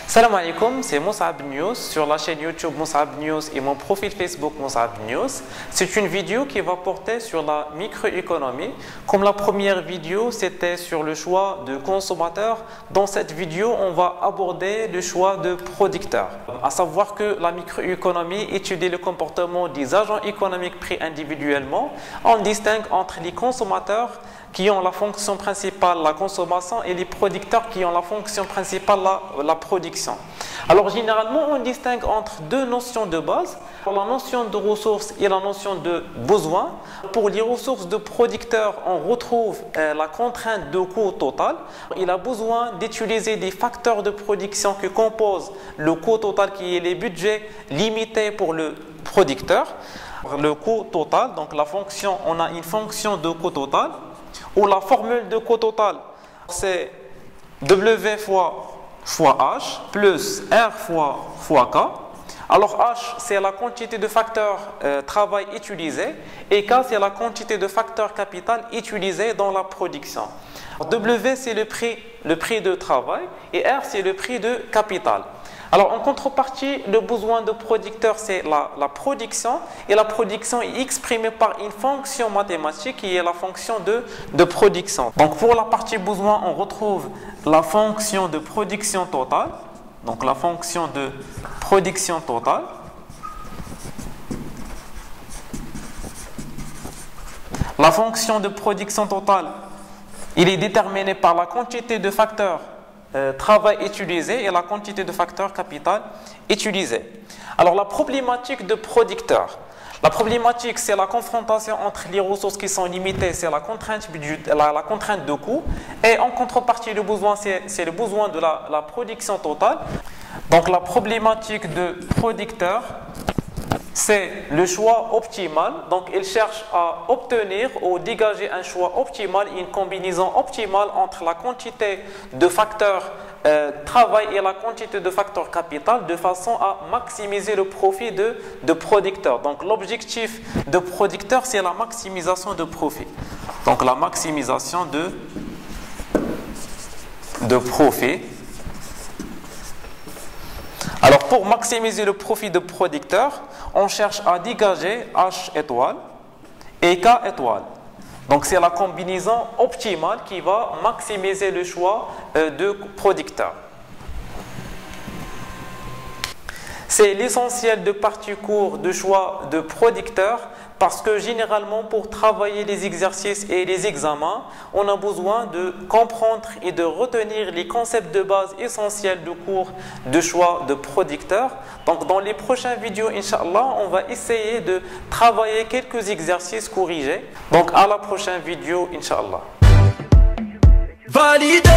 Salam alaikum, c'est Moussab News sur la chaîne YouTube Moussab News et mon profil Facebook Moussab News. C'est une vidéo qui va porter sur la microéconomie. Comme la première vidéo, c'était sur le choix de consommateur. Dans cette vidéo, on va aborder le choix de producteur. À savoir que la microéconomie étudie le comportement des agents économiques pris individuellement. On distingue entre les consommateurs qui ont la fonction principale, la consommation, et les producteurs qui ont la fonction principale, la production. Alors généralement, on distingue entre deux notions de base, la notion de ressources et la notion de besoin. Pour les ressources de producteurs, on retrouve la contrainte de coût total. Il a besoin d'utiliser des facteurs de production qui composent le coût total, qui est les budgets limités pour le producteur. Le coût total, donc la fonction, on a une fonction de coût total, où la formule de coût total, c'est W fois H plus R fois K. Alors H, c'est la quantité de facteurs travail utilisé et K, c'est la quantité de facteurs capital utilisé dans la production. W, c'est le prix de travail et R, c'est le prix de capital. Alors en contrepartie, le besoin de producteur, c'est la production, et la production est exprimée par une fonction mathématique qui est la fonction de production. Donc pour la partie besoin, on retrouve la fonction de production totale, donc la fonction de production totale. La fonction de production totale, il est déterminé par la quantité de facteurs travail utilisé et la quantité de facteurs capital utilisé. Alors la problématique de producteur. La problématique, c'est la confrontation entre les ressources qui sont limitées, c'est la contrainte de coût, et en contrepartie, le besoin, c'est le besoin de la production totale. Donc la problématique de producteur, c'est le choix optimal. Donc il cherche à obtenir ou dégager un choix optimal, une combinaison optimale entre la quantité de facteurs travail et la quantité de facteurs capital, de façon à maximiser le profit de producteur. Donc l'objectif de producteur, c'est la maximisation de profit. Donc la maximisation de profit. Alors pour maximiser le profit de producteur, on cherche à dégager H étoile et K étoile. Donc c'est la combinaison optimale qui va maximiser le choix de producteur. C'est l'essentiel de partie court de choix de producteur, parce que généralement pour travailler les exercices et les examens, on a besoin de comprendre et de retenir les concepts de base essentiels du cours de choix de producteur. Donc dans les prochaines vidéos, Inch'Allah, on va essayer de travailler quelques exercices corrigés. Donc à la prochaine vidéo, Inch'Allah. Validé.